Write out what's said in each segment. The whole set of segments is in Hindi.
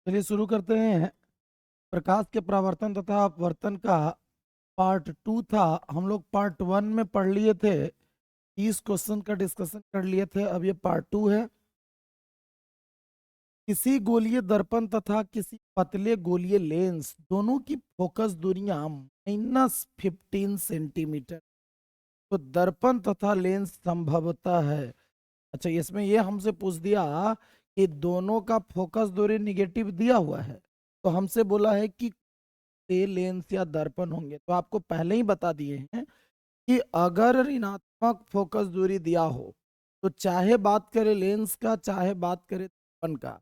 चलिए शुरू करते हैं। प्रकाश के परावर्तन तथा अपवर्तन का पार्ट टू था। हम लोग पार्ट वन में पढ़ लिए थे, 30 क्वेश्चन का डिस्कशन कर लिए थे। अब ये पार्ट टू है। किसी गोलीय दर्पण तथा किसी पतले गोलीय लेंस दोनों की फोकस दूरियां -15 सेंटीमीटर, तो दर्पण तथा लेंस संभवतः है। अच्छा, इसमें ये हमसे पूछ दिया कि दोनों का फोकस दूरी निगेटिव दिया हुआ है, तो हमसे बोला है कि लेंस या दर्पण होंगे। तो आपको पहले ही बता दिए हैं कि अगर ऋणात्मक फोकस दूरी दिया हो तो चाहे बात करें लेंस का चाहे बात करें दर्पण का,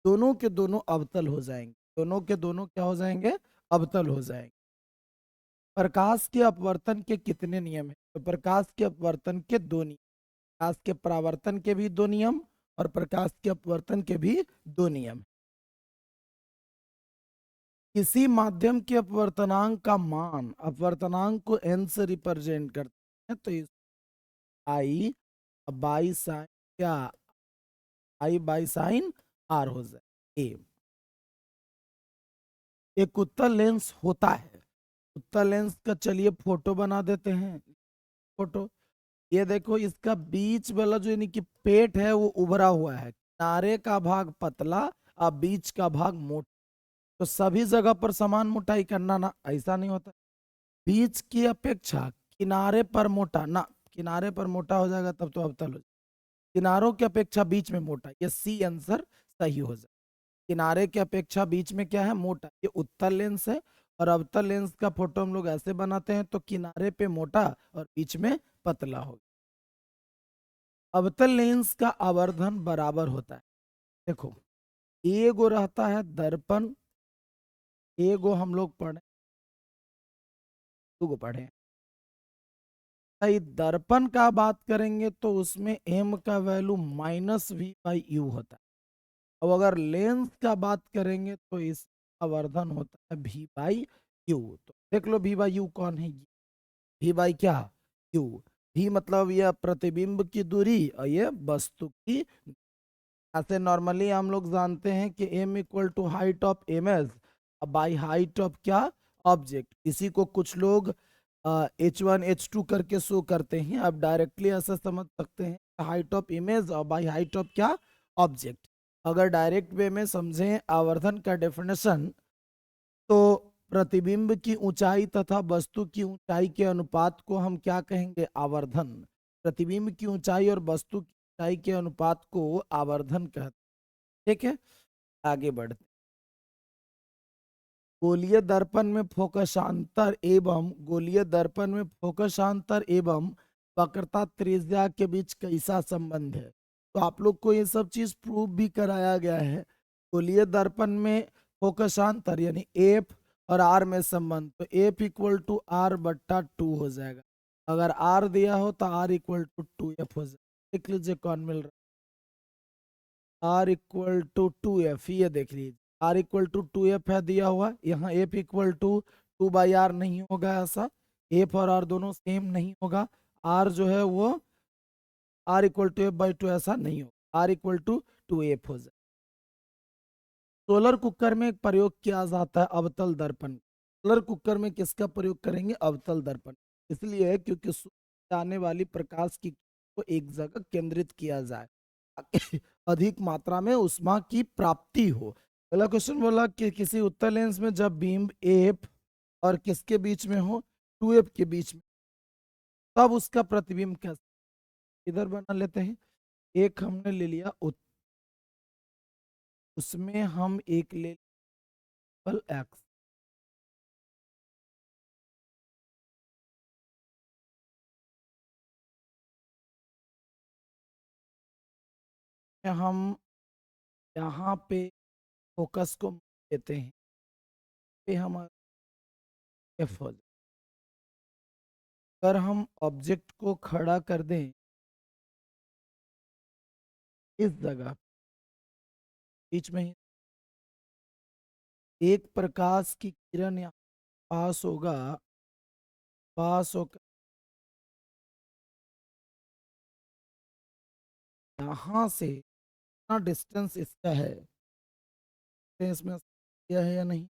दोनों के दोनों अवतल हो जाएंगे। दोनों के दोनों क्या हो जाएंगे? अवतल हो जाएंगे। प्रकाश के अपवर्तन के कितने नियम हैं? तो प्रकाश के अपवर्तन के दो नियम। प्रकाश के परावर्तन के भी दो नियम और प्रकाश के अपवर्तन के भी दो नियम। किसी माध्यम के अपवर्तनांक का मान, अपवर्तनांक को n से रिप्रेजेंट करते हैं, तो इस आई बाई साइन क्या, आई बाई साइन आर हो जाए। ए एक उत्तल लेंस होता है। उत्तल लेंस का चलिए फोटो बना देते हैं। फोटो ये देखो, इसका बीच वाला जो यानी कि पेट है वो उभरा हुआ है, किनारे का भाग पतला और बीच का भाग मोटा। तो सभी जगह पर समान मोटाई करना ना, ऐसा नहीं होता। बीच की अपेक्षा किनारे पर मोटा ना, किनारे पर मोटा हो जाएगा तब तो अवतल हो जाएगा। किनारों की अपेक्षा बीच में मोटा, ये सी आंसर सही हो जाए। किनारे की अपेक्षा बीच में क्या है? मोटा। ये उत्तल लेंस है और अवतल लेंस का फोटो हम लोग ऐसे बनाते हैं, तो किनारे पे मोटा और बीच में पतला हो। अवतल लेंस का आवर्धन बराबर होता है। देखो, एगो रहता है दर्पण, एगो हम लोग पढ़े, दो पढ़े। भाई दर्पण का बात करेंगे तो उसमें एम का वैल्यू -v/u होता है। अब अगर लेंस का बात करेंगे तो इस आवर्धन होता है v/u। तो देख लो v/u कौन है? v/ क्या? u। v मतलब यह प्रतिबिंब की दूरी और ये वस्तु की। ऐसे नॉर्मली हम लोग जानते हैं कि m equal to height of image by height of क्या? ऑब्जेक्ट। इसी को कुछ लोग H1 H2 करके शो करते हैं। आप डायरेक्टली ऐसा समझ सकते हैं, हाइट ऑफ इमेज और बाई हाइट ऑफ क्या? ऑब्जेक्ट। अगर डायरेक्ट वे में समझें आवर्धन का डेफिनेशन, तो प्रतिबिंब की ऊंचाई तथा वस्तु की ऊंचाई के अनुपात को हम क्या कहेंगे? आवर्धन। प्रतिबिंब की ऊंचाई और वस्तु की ऊंचाई के अनुपात को आवर्धन कहते हैं। ठीक है, आगे बढ़ते। गोलीय दर्पण में फोकसांतर एवं गोलीय दर्पण में फोकसांतर एवं वक्रता त्रिज्या के बीच कैसा संबंध है? तो आप लोग को ये सब चीज प्रूव भी कराया गया है। गोलीय दर्पण में फोकसांतर यानी एफ और आर में संबंध, तो एफ इक्वल टू आर बट्टा टू हो जाएगा। अगर आर दिया हो तो R equal to two F हो जाएगा। देख लीजिए कौन मिल रहा है। R equal to two F, ये देख लीजिए, R equal to two F है दिया हुआ। यहाँ F equal to two by R नहीं होगा ऐसा। एफ और आर दोनों सेम नहीं होगा। आर जो है वो R equal to F by two ऐसा नहीं होगा। R equal to two F हो जाए। सोलर कुकर में एक प्रयोग किया जाता है अवतल दर्पण। सोलर कुकर में किसका प्रयोग करेंगे? अवतल दर्पण। इसलिए क्योंकि आने वाली प्रकाश की को एक जगह केंद्रित किया जाए, अधिक मात्रा में उष्मा की प्राप्ति हो। पहला क्वेश्चन बोला कि किसी उत्तल लेंस में जब बीम एफ और किसके बीच में हो? 2f के बीच में, तब उसका प्रतिबिंब कैसा? इधर बना लेते हैं। एक हमने ले लिया उसमें हम एक ले एक्स, हम यहाँ पे फोकस को देते हैं, पे हमारा एफ हो जाए। अगर हम ऑब्जेक्ट को खड़ा कर दें इस जगह बीच में ही, एक प्रकाश की किरण यहाँ पास होगा, पास होकर यहाँ से कितना डिस्टेंस इसका है? हैं इसमें किया है या नहीं।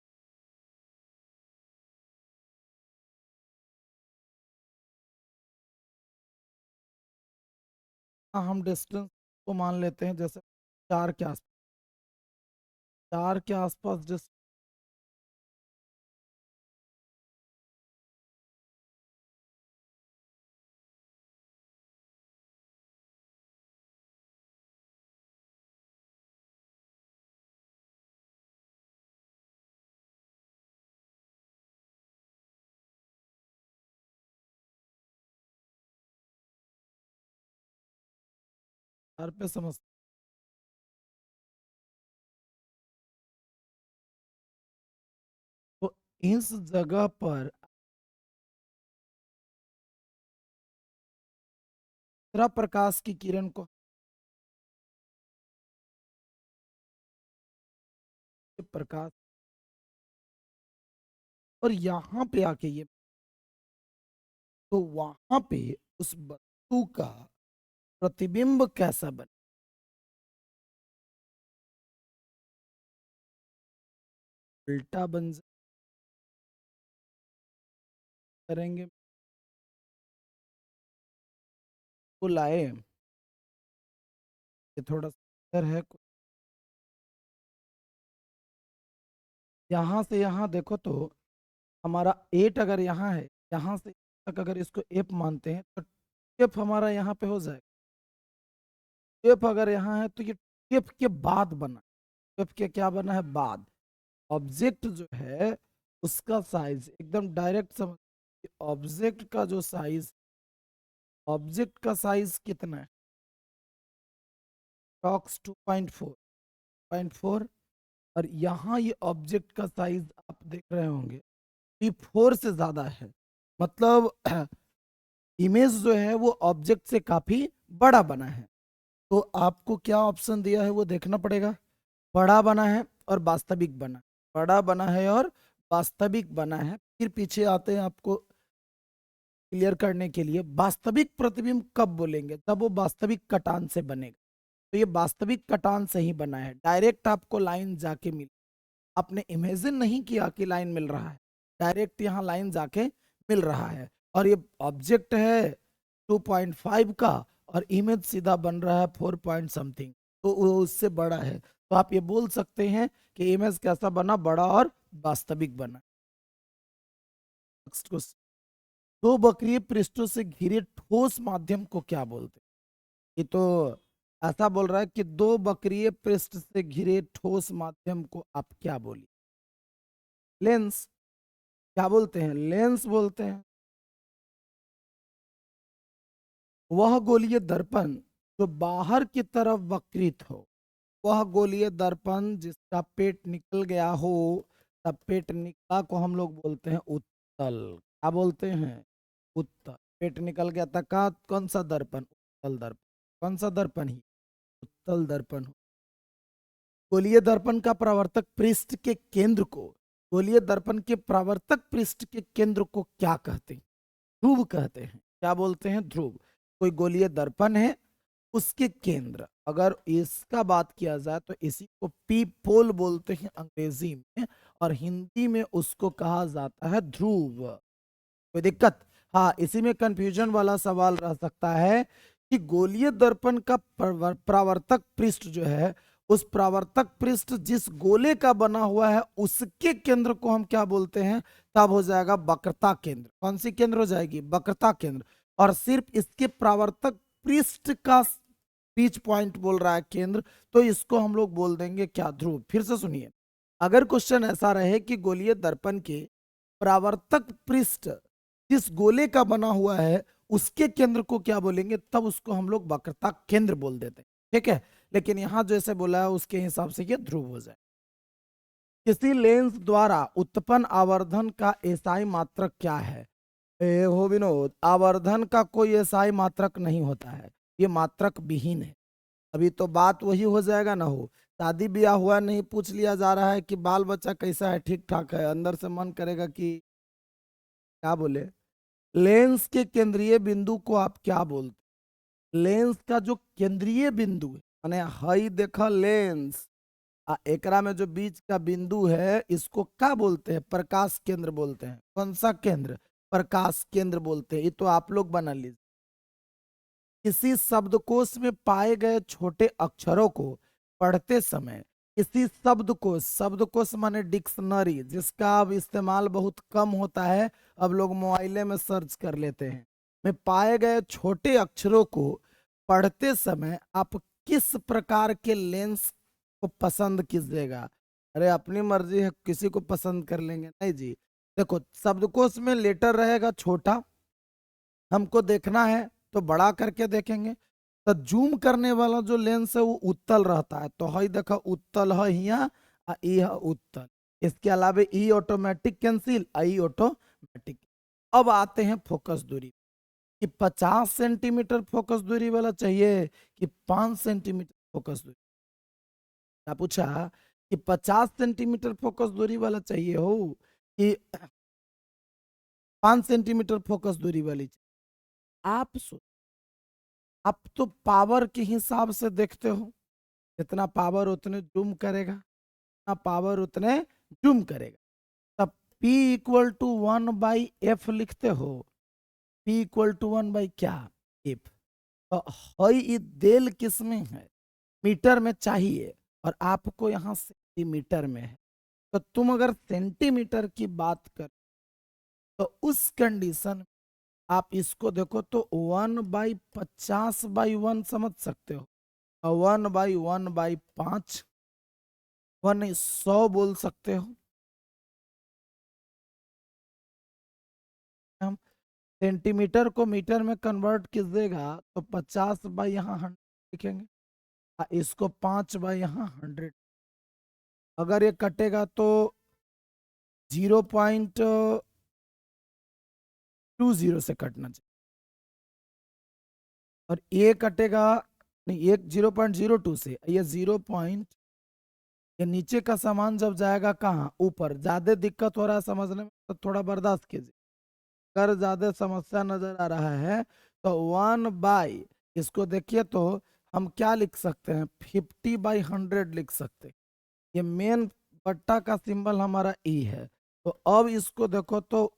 हाँ, हम डिस्टेंस को मान लेते हैं जैसे 4 के आसपास, 4 के आसपास जिस घर पे समझ, तो इस जगह पर तरह प्रकाश की किरण को प्रकाश, और यहाँ पे आके ये, तो वहां पे उस वस्तु का प्रतिबिंब कैसा बने, उल्टा बन करेंगे को लाए, ये थोड़ा सा है। यहाँ से यहाँ देखो तो हमारा 8 अगर यहाँ है, यहाँ से तक अगर इसको एफ मानते हैं तो एफ हमारा यहाँ पे हो जाएगा। एफ अगर यहाँ है तो ये एफ के बाद बना, एफ के क्या बना है बाद। ऑब्जेक्ट जो है उसका साइज एकदम डायरेक्ट समझ, ऑब्जेक्ट का जो साइज, ऑब्जेक्ट का साइज कितना है, टॉक्स 2.4, और यहाँ ये ऑब्जेक्ट का साइज आप देख रहे होंगे P4 से ज्यादा है, मतलब इमेज जो है वो ऑब्जेक्ट से काफी बड़ा बना है। तो आपको क्या ऑप्शन दिया है वो देखना पड़ेगा, बड़ा बना है और वास्तविक बना, बड़ा बना है और वास्तविक बना है। फिर पीछे आते हैं आपको क्लियर करने के लिए, वास्तविक प्रतिबिंब कब बोलेंगे, तब वो वास्तविक कटान से बनेगा। तो ये वास्तविक कटान से ही बना है, डायरेक्ट आपको लाइन जाके मिल, आपने इमेजिन नहीं किया कि लाइन मिल रहा है, डायरेक्ट यहाँ लाइन जाके मिल रहा है। और ये ऑब्जेक्ट है 2.5 का और इमेज सीधा बन रहा है 4 पॉइंट समथिंग, तो वो उससे बड़ा है। तो आप ये बोल सकते हैं कि इमेज कैसा बना, बड़ा और वास्तविक बना। नेक्स्ट क्वेश्चन, दो वक्रीय पृष्ठों से घिरे ठोस माध्यम को क्या बोलते हैं। ये तो ऐसा बोल रहा है कि दो वक्रीय पृष्ठ से घिरे ठोस माध्यम को आप क्या बोलिए, लेंस, क्या बोलते हैं, लेंस बोलते हैं। वह गोलीय दर्पण जो बाहर की तरफ वक्रित हो, वह गोलीय दर्पण जिसका पेट निकल गया हो, तब पेट निकला को हम लोग बोलते हैं उत्तल, क्या बोलते हैं, उत्तल। पेट निकल गया था का कौन सा दर्पण, उत्तल दर्पण, कौन सा दर्पण ही, उत्तल दर्पण। गोलीय दर्पण का परावर्तक पृष्ठ के केंद्र को, गोलीय दर्पण के परावर्तक पृष्ठ के केंद्र को क्या कहते हैं, ध्रुव कहते हैं। क्या बोलते हैं, ध्रुव। कोई गोलीय दर्पण है, उसके केंद्र, अगर इसका बात किया जाए तो इसी को पी पोल बोलते हैं अंग्रेजी में, और हिंदी में उसको कहा जाता है ध्रुव। कोई दिक्कत, हाँ इसी में कंफ्यूजन वाला सवाल रह सकता है कि गोलीय दर्पण का परावर्तक पृष्ठ जो है, उस परावर्तक पृष्ठ जिस गोले का बना हुआ है उसके केंद्र को हम क्या बोलते हैं, तब हो जाएगा वक्रता केंद्र। कौन सी केंद्र हो जाएगी, वक्रता केंद्र। और सिर्फ इसके परावर्तक पृष्ठ का पिच पॉइंट बोल रहा है केंद्र, तो इसको हम लोग बोल देंगे क्या, ध्रुव। फिर से सुनिए, अगर क्वेश्चन ऐसा रहे कि गोलीय दर्पण के परावर्तक पृष्ठ जिस गोले का बना हुआ है उसके केंद्र को क्या बोलेंगे, तब उसको हम लोग वक्रता केंद्र बोल देते हैं, ठीक है। लेकिन यहां जैसे बोला है उसके हिसाब से ये ध्रुव हो जाए। किसी लेंस द्वारा उत्पन्न आवर्धन का एसआई मात्रक क्या है। हो विनोद, आवर्धन का कोई एसआई मात्रक नहीं होता है, ये मात्रक विहीन है। अभी तो बात वही हो जाएगा ना, हो शादी ब्याह हुआ नहीं पूछ लिया जा रहा है कि बाल बच्चा कैसा है, ठीक ठाक है, अंदर से मन करेगा कि क्या बोले। लेंस के केंद्रीय बिंदु को आप क्या बोलते, लेंस का जो केंद्रीय बिंदु है, माने हई देखा लेंस, एकरा में जो बीच का बिंदु है इसको क्या बोलते हैं? प्रकाश केंद्र बोलते हैं। कौन सा केंद्र? प्रकाश केंद्र बोलते हैं। ये तो आप लोग बना लीजिए। किसी शब्दकोश में पाए गए छोटे अक्षरों को पढ़ते समय किसी शब्दकोश, शब्दकोश माने डिक्शनरी, जिसका अब इस्तेमाल बहुत कम होता है, अब लोग मोबाइले में सर्च कर लेते हैं, में पाए गए छोटे अक्षरों को पढ़ते समय आप किस प्रकार के लेंस को पसंद कीजिएगा? अरे अपनी मर्जी है, किसी को पसंद कर लेंगे, नहीं जी। देखो, शब्दकोश में लेटर रहेगा छोटा, हमको देखना है तो बड़ा करके देखेंगे। तो जूम करने वाला जो लेंस है वो उत्तल रहता है, तो हई देखो उत्तल है हिया, ई है उत्तल। इसके अलावा ई ऑटोमेटिक कैंसिल, आई ऑटोमेटिक। अब आते हैं फोकस दूरी कि 50 सेंटीमीटर फोकस दूरी वाला चाहिए कि 5 सेंटीमीटर फोकस दूरी? क्या पूछा? कि 50 सेंटीमीटर फोकस दूरी वाला चाहिए हो कि 5 सेंटीमीटर फोकस दूरी वाली चाहिए? आप आप तो पावर के हिसाब से देखते हो, जितना पावर उतने जूम करेगा, जितना पावर उतने जूम करेगा। तब P इक्वल टू 1/f लिखते हो। P इक्वल टू 1 बाई क्या? एफ। तो हई ई देल किस में है? मीटर में चाहिए, और आपको यहाँ सेंटीमीटर में है। तो तुम अगर सेंटीमीटर की बात कर, तो उस कंडीशन आप इसको देखो तो 1/50/1 समझ सकते हो, और 1/1/5, 1/100 बोल सकते हो। हम सेंटीमीटर को मीटर में कन्वर्ट कीजिएगा तो 50 बाई यहाँ 100 लिखेंगे, इसको 5 बाई यहाँ 100। अगर ये कटेगा तो 0.20 से कटना चाहिए, और ये कटेगा नहीं, एक 0.02 से, ये 0. ये नीचे का सामान जब जाएगा कहाँ? ऊपर। ज्यादा दिक्कत हो रहा है समझने में तो थोड़ा बर्दाश्त कीजिए। अगर ज्यादा समस्या नजर आ रहा है तो 1 बाई, इसको देखिए तो हम क्या लिख सकते हैं? 50/100 लिख सकते हैं। ये मेन बट्टा का सिंबल हमारा ई है, तो अब इसको देखो तो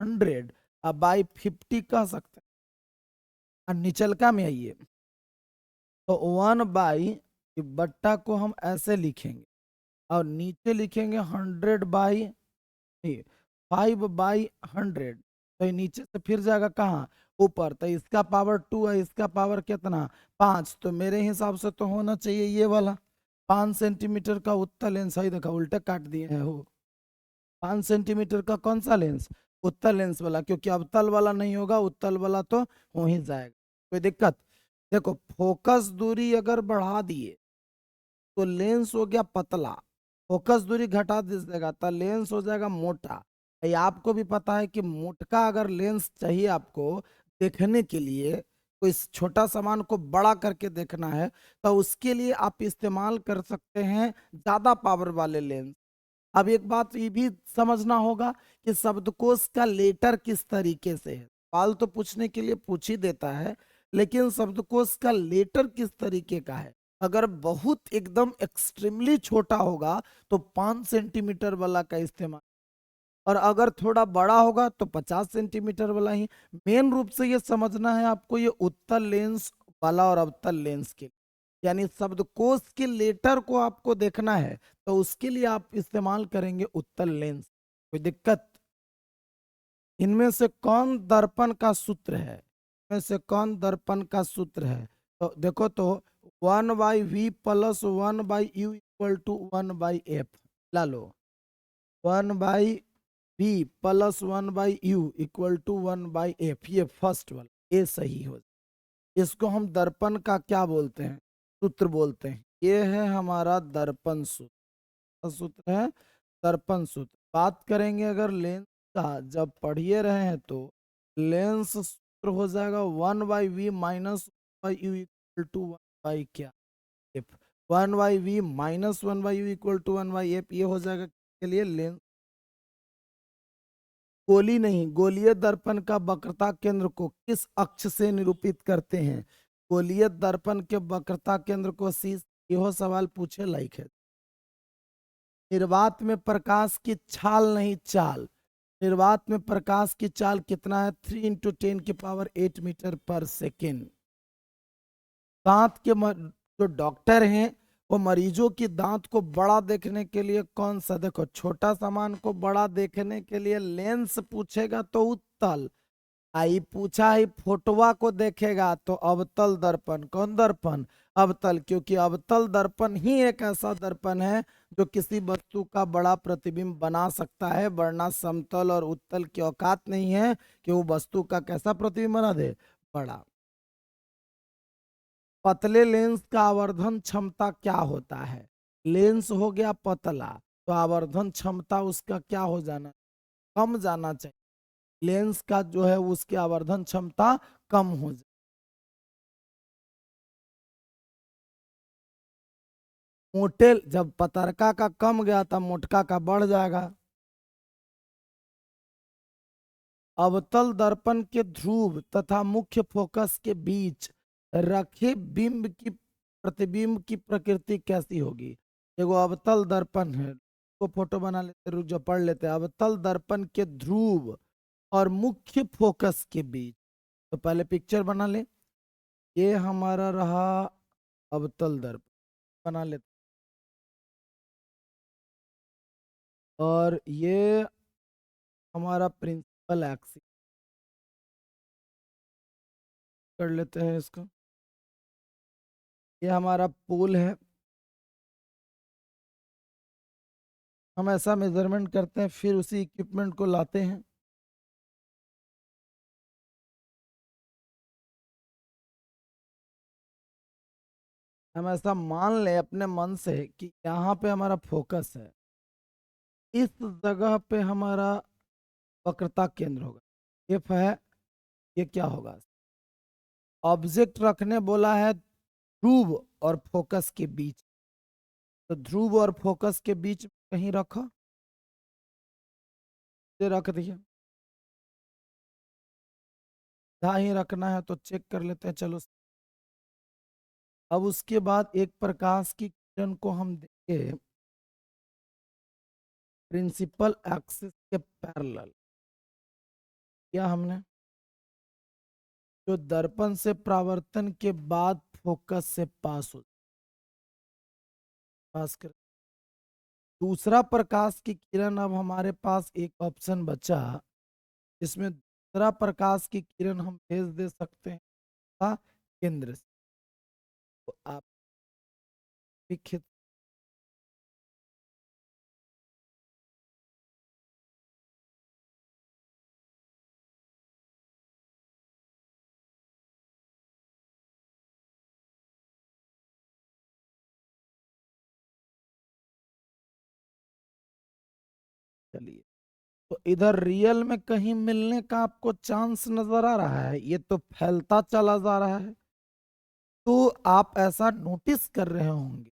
100 अब बाई 50 कह सकते हैं। और निचलका में आइए तो 1 बाई बट्टा को हम ऐसे लिखेंगे, और नीचे लिखेंगे 100 बाई 5/100। तो ये नीचे से फिर जाएगा कहाँ? ऊपर। तो इसका पावर 2 है, इसका पावर कितना? 5। तो मेरे हिसाब से तो होना चाहिए ये वाला 5 सेंटीमीटर का उत्तल लेंस। ही देखा उल्टे काट दिए हैं हो। 5 सेंटीमीटर का कौन सा लेंस? उत्तल लेंस वाला, क्योंकि अवतल वाला नहीं होगा, उत्तल वाला तो हो ही जाएगा। कोई दिक्कत? देखो, फोकस दूरी अगर बढ़ा दिए तो लेंस हो गया पतला, फोकस दूरी घटा दीजिएगा तो लेंस हो जाएगा मोटा। ये आपको भी पता है कि मोटका अगर लेंस चाहिए आपको देखने के लिए, कोई छोटा सामान को बड़ा करके देखना है, तो उसके लिए आप इस्तेमाल कर सकते हैं ज्यादा पावर वाले लेंस। अब एक बात ये भी समझना होगा कि शब्दकोश का लेटर किस तरीके से है। सवाल तो पूछने के लिए पूछ ही देता है, लेकिन शब्दकोश का लेटर किस तरीके का है? अगर बहुत एकदम एक्सट्रीमली छोटा होगा तो 5 सेंटीमीटर वाला का इस्तेमाल, और अगर थोड़ा बड़ा होगा तो 50 सेंटीमीटर वाला ही। मेन रूप से ये समझना है आपको, ये उत्तल लेंस वाला और अवतल लेंस के, यानी शब्दकोश के लेटर को आपको देखना है तो उसके लिए आप इस्तेमाल करेंगे उत्तल लेंस। कोई दिक्कत? इनमें से कौन दर्पण का सूत्र है? इनमें से कौन दर्पण का सूत्र है? तो देखो तो 1/v plus 1/u equal to 1/f। ला लो, 1/v plus 1/u equal to 1/f, ये फर्स्ट वाला ये सही हो। इसको हम दर्पण का क्या बोलते हैं? सूत्र बोलते हैं। ये है हमारा दर्पण सूत्र। सूत्र है दर्पण सूत्र। बात करेंगे अगर लेंस का, जब पढ़िए रहे हैं तो लेंस सूत्र हो जाएगा 1/v minus by u equal to 1 by क्या? F. 1/v minus 1/u equal to 1/f, ये हो जाएगा के लिए लेंस। गोली नहीं, गोलीय दर्पण का वक्रता केंद्र को किस अक्ष से निरूपित करते हैं? गोलीय दर्पण के वक्रता केंद्र को शीर्ष, यह सवाल पूछे लायक है। निर्वात में प्रकाश की छाल नहीं चाल, निर्वात में प्रकाश की चाल कितना है? 3 × 10⁸ मीटर पर सेकेंड। दांत के जो डॉक्टर हैं वो मरीजों की दांत को बड़ा देखने के लिए कौन सा, देखो छोटा सामान को बड़ा देखने के लिए लेंस पूछेगा तो उत्तल, आई पूछा ही फोटोवा को देखेगा तो अवतल दर्पण। कौन दर्पण? अवतल, क्योंकि अवतल दर्पण ही एक ऐसा दर्पण है जो किसी वस्तु का बड़ा प्रतिबिंब बना सकता है, वरना समतल और उत्तल की औकात नहीं है कि वो वस्तु का कैसा प्रतिबिंब बना दे, बड़ा। पतले लेंस का आवर्धन क्षमता क्या होता है? लेंस हो गया पतला तो आवर्धन क्षमता उसका क्या हो जाना, कम जाना चाहिए। लेंस का जो है उसकी आवर्धन क्षमता कम हो जाए। मोटे, जब पतरका का कम गया तब मोटका का बढ़ जाएगा। अवतल दर्पण के ध्रुव तथा मुख्य फोकस के बीच रखे बिंब की प्रतिबिंब की प्रकृति कैसी होगी? देखो अवतल दर्पण है, को फोटो बना लेते, रुक जो पढ़ लेते हैं। अवतल दर्पण के ध्रुव और मुख्य फोकस के बीच, तो पहले पिक्चर बना ले। ये हमारा रहा अवतल दर्पण, बना लेते। और ये हमारा प्रिंसिपल एक्सिस, कर लेते हैं इसको। ये हमारा पोल है। हम ऐसा मेजरमेंट करते हैं फिर उसी इक्विपमेंट को लाते हैं। हम ऐसा मान लें अपने मन से कि यहाँ पे हमारा फोकस है, इस जगह पे हमारा वक्रता केंद्र होगा, एफ है। ये क्या होगा? ऑब्जेक्ट रखने बोला है ध्रुव और फोकस के बीच, तो ध्रुव और फोकस के बीच कहीं रखो, ये रख दिया। जहाँ ही रखना है तो चेक कर लेते हैं, चलो। अब उसके बाद एक प्रकाश की किरण को हम देंगे प्रिंसिपल एक्सिस के पैरेलल। क्या हमने जो दर्पण से परावर्तन के बाद फोकस से पास कर, दूसरा प्रकाश की किरण। अब हमारे पास एक ऑप्शन बचा जिसमें दूसरा प्रकाश की किरण हम भेज दे सकते हैं केंद्र से। तो आप लिखित, चलिए। तो इधर रियल में कहीं मिलने का आपको चांस नजर आ रहा है? ये तो फैलता चला जा रहा है। तो आप ऐसा नोटिस कर रहे होंगे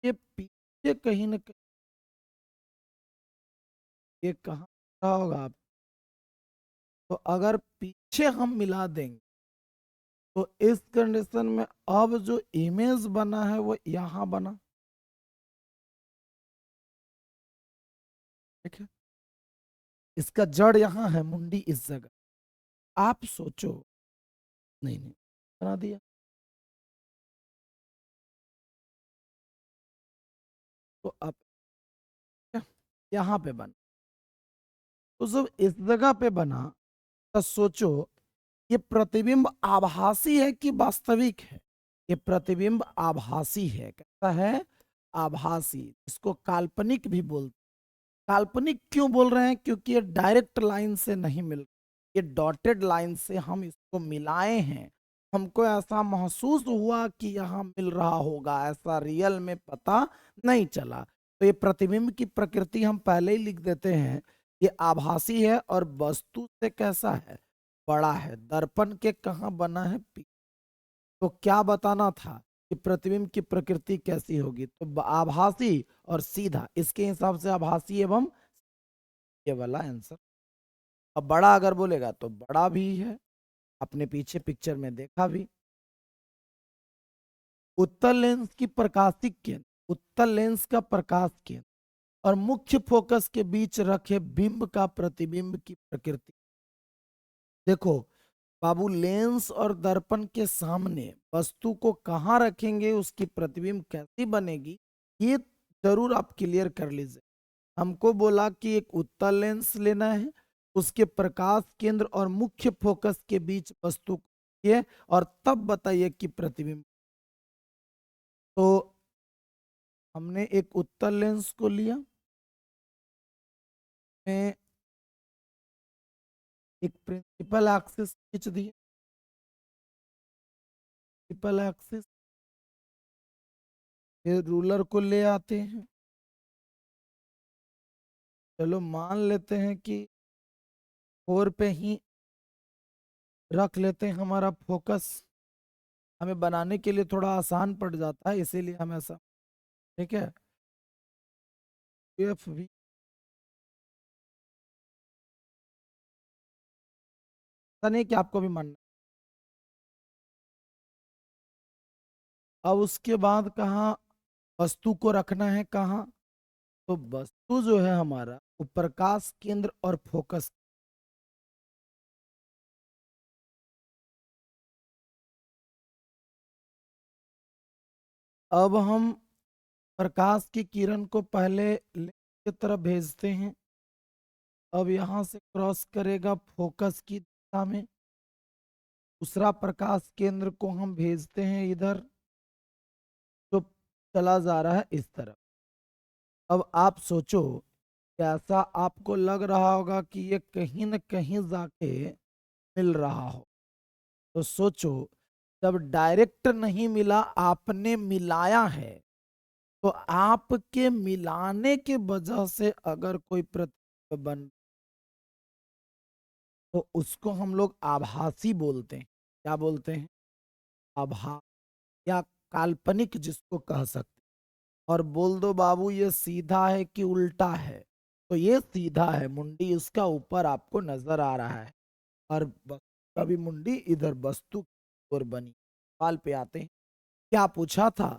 ये पीछे कहीं ना कहीं, ये कहाँ रहा होगा आप। तो अगर पीछे हम मिला देंगे तो इस कंडीशन में अब जो इमेज बना है वो यहाँ बना, ठीक है। इसका जड़ यहाँ है, मुंडी इस जगह। आप सोचो, नहीं नहीं, बना दिया। तो अब यहाँ पे बना, तो जब इस जगह पे बना तो सोचो ये प्रतिबिंब आभासी है कि वास्तविक है? ये प्रतिबिंब आभासी है। कैसा है? आभासी। इसको काल्पनिक भी बोलते। काल्पनिक क्यों बोल रहे हैं? क्योंकि ये डायरेक्ट लाइन से नहीं मिल, ये डॉटेड लाइन से हम इसको मिलाए हैं। हमको ऐसा महसूस हुआ कि यहाँ मिल रहा होगा, ऐसा रियल में पता नहीं चला। तो ये प्रतिबिंब की प्रकृति हम पहले ही लिख देते हैं, ये आभासी है और वस्तु से कैसा है, बड़ा है। दर्पण के कहाँ बना है? तो क्या बताना था कि प्रतिबिंब की प्रकृति कैसी होगी? तो आभासी और सीधा, इसके हिसाब से आभासी एवं, ये वाला आंसर। अब बड़ा अगर बोलेगा तो बड़ा भी है, अपने पीछे पिक्चर में देखा भी। उत्तल लेंस की प्रकाशिक केंद्र, उत्तल लेंस का प्रकाश केंद्र और मुख्य फोकस के बीच रखे बिंब का प्रतिबिंब की प्रकृति। देखो बाबू, लेंस और दर्पण के सामने वस्तु को कहाँ रखेंगे, उसकी प्रतिबिंब कैसी बनेगी, ये जरूर आप क्लियर कर लीजिए। हमको बोला कि एक उत्तल लेंस लेना है, उसके प्रकाश केंद्र और मुख्य फोकस के बीच वस्तु को रखिए और तब बताइए कि प्रतिबिंब। तो हमने एक उत्तल लेंस को लिया, में एक प्रिंसिपल एक्सिस खींच दिए, प्रिंसिपल एक्सिस, फिर रूलर को ले आते हैं। चलो मान लेते हैं कि 4 पे ही रख लेते हैं हमारा फोकस, हमें बनाने के लिए थोड़ा आसान पड़ जाता है, इसीलिए हम ऐसा, ठीक है। एफ भी ऐसा नहीं कि आपको भी मानना। अब उसके बाद कहाँ वस्तु को रखना है, कहाँ, तो वस्तु जो है हमारा वो प्रकाश केंद्र और फोकस। अब हम प्रकाश की किरण को पहले लेंस की तरफ भेजते हैं, अब यहाँ से क्रॉस करेगा फोकस की दिशा में, दूसरा प्रकाश केंद्र को हम भेजते हैं इधर, जो चला जा रहा है इस तरफ। अब आप सोचो, कैसा आपको लग रहा होगा कि ये कहीं न कहीं जाके मिल रहा हो। तो सोचो, जब डायरेक्ट नहीं मिला, आपने मिलाया है, तो आपके मिलाने के वजह से अगर कोई प्रतिबिंब बन, तो उसको हम लोग आभासी बोलते हैं। क्या बोलते हैं? आभा, या काल्पनिक जिसको कह सकते। और बोल दो बाबू ये सीधा है कि उल्टा है, तो ये सीधा है, मुंडी इसका ऊपर आपको नजर आ रहा है, और कभी मुंडी इधर वस्तु की ओर बनी। सवाल पे आते हैं, क्या पूछा था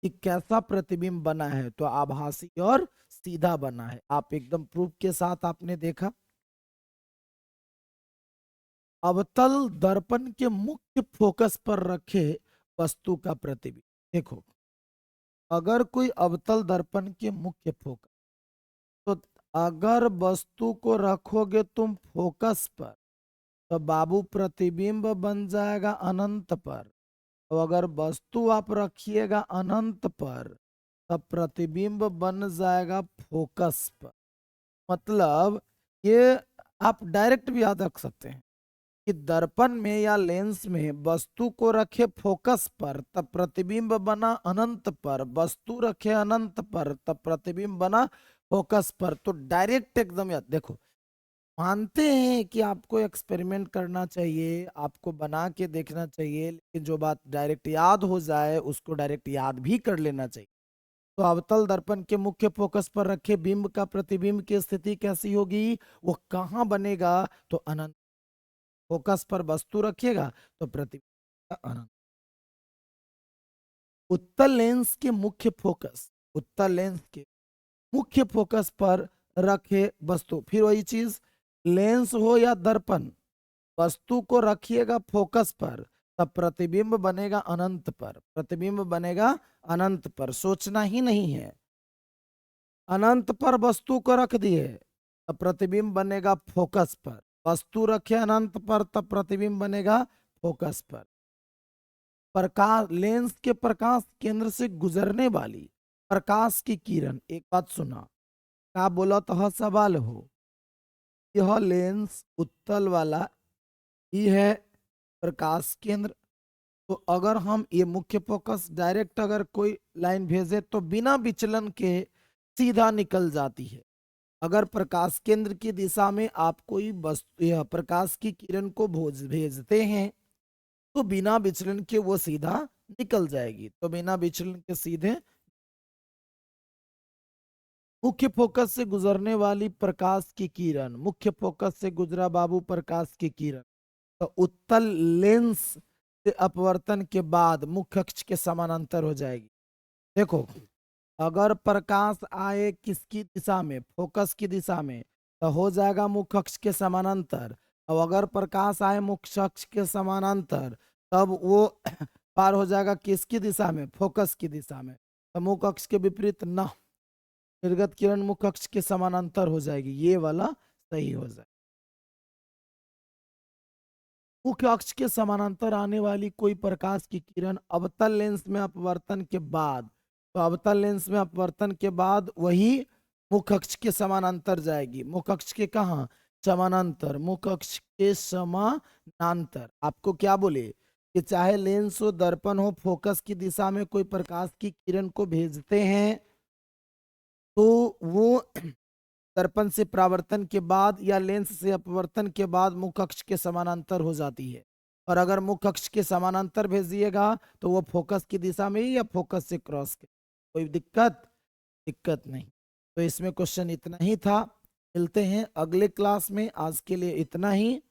कि कैसा प्रतिबिंब बना है, तो आभासी और सीधा बना है। आप एकदम प्रूफ के साथ आपने देखा। अवतल दर्पण के मुख्य फोकस पर रखे वस्तु का प्रतिबिंब। देखो, अगर कोई अवतल दर्पण के मुख्य फोकस, तो अगर वस्तु को रखोगे तुम फोकस पर, तो बाबू प्रतिबिंब बन जाएगा अनंत पर। तो अगर वस्तु आप रखिएगा अनंत पर, तब प्रतिबिंब बन जाएगा फोकस पर। मतलब ये आप डायरेक्ट भी याद रख सकते हैं कि दर्पण में या लेंस में वस्तु को रखे फोकस पर, तब प्रतिबिंब बना अनंत पर, वस्तु रखे अनंत पर, तब प्रतिबिंब बना फोकस पर। तो डायरेक्ट एकदम याद। देखो, मानते हैं कि आपको एक्सपेरिमेंट करना चाहिए, आपको बना के देखना चाहिए, लेकिन जो बात डायरेक्ट याद हो जाए उसको डायरेक्ट याद भी कर लेना चाहिए। तो अवतल दर्पण के मुख्य फोकस पर रखे बिंब का प्रतिबिंब की स्थिति कैसी होगी, वो कहाँ बनेगा, तो अनंत। फोकस पर वस्तु रखिएगा तो प्रतिबिंब अनंत। उत्तल लेंस के मुख्य फोकस, उत्तल लेंस के मुख्य फोकस पर रखे वस्तु, फिर वही चीज, लेंस हो या दर्पण, वस्तु को रखिएगा फोकस पर, तब प्रतिबिंब बनेगा अनंत पर, प्रतिबिंब बनेगा अनंत पर। सोचना ही नहीं है, अनंत पर वस्तु को रख दिए, तब प्रतिबिंब बनेगा फोकस पर, वस्तु रखे अनंत पर, तब प्रतिबिंब बनेगा फोकस पर। प्रकाश, लेंस के प्रकाश केंद्र से गुजरने वाली प्रकाश की किरण, एक बात सुना, क्या बोला तो सवाल हो, यह लेंस उत्तल वाला ही है प्रकाश केंद्र। तो अगर हम ये मुख्य फोकस डायरेक्ट अगर कोई लाइन भेजे तो बिना विचलन के सीधा निकल जाती है। अगर प्रकाश केंद्र की दिशा में आप कोई वस्तु या प्रकाश की किरण को भेजते हैं, तो बिना विचलन के वो सीधा निकल जाएगी। तो बिना विचलन के सीधे मुख्य फोकस से गुजरने वाली प्रकाश की किरण, मुख्य फोकस से गुजरा बाबू प्रकाश की किरण, तो उत्तल लेंस से अपवर्तन के बाद मुख्य अक्ष के समानांतर हो जाएगी। देखो, अगर प्रकाश आए किसकी दिशा में, फोकस की दिशा में, तो हो जाएगा मुख्य अक्ष के समानांतर। और अगर प्रकाश आए मुख्य अक्ष के समानांतर, तब वो पार हो जाएगा किसकी दिशा में, फोकस की दिशा में। तो मुख्य अक्ष के विपरीत न, निर्गत किरण मुख्य अक्ष के समानांतर हो जाएगी, ये वाला सही हो जाए। मुख्य अक्ष के समानांतर आने वाली कोई प्रकाश की किरण अवतल लेंस में अपवर्तन के बाद, तो अवतल लेंस में अपवर्तन के बाद वही मुख्य अक्ष के समानांतर जाएगी। मुख्य अक्ष के कहाँ, समानांतर, मुख्य अक्ष के समानांतर। आपको क्या बोले कि चाहे लेंस हो, दर्पण हो, फोकस की दिशा में कोई प्रकाश की किरण को भेजते हैं, तो वो दर्पण से परावर्तन के बाद या लेंस से अपवर्तन के बाद मुख्य अक्ष के समानांतर हो जाती है। और अगर मुख्य अक्ष के समानांतर भेज दिएगा तो वो फोकस की दिशा में ही या फोकस से क्रॉस के, कोई दिक्कत नहीं। तो इसमें क्वेश्चन इतना ही था। मिलते हैं अगले क्लास में, आज के लिए इतना ही।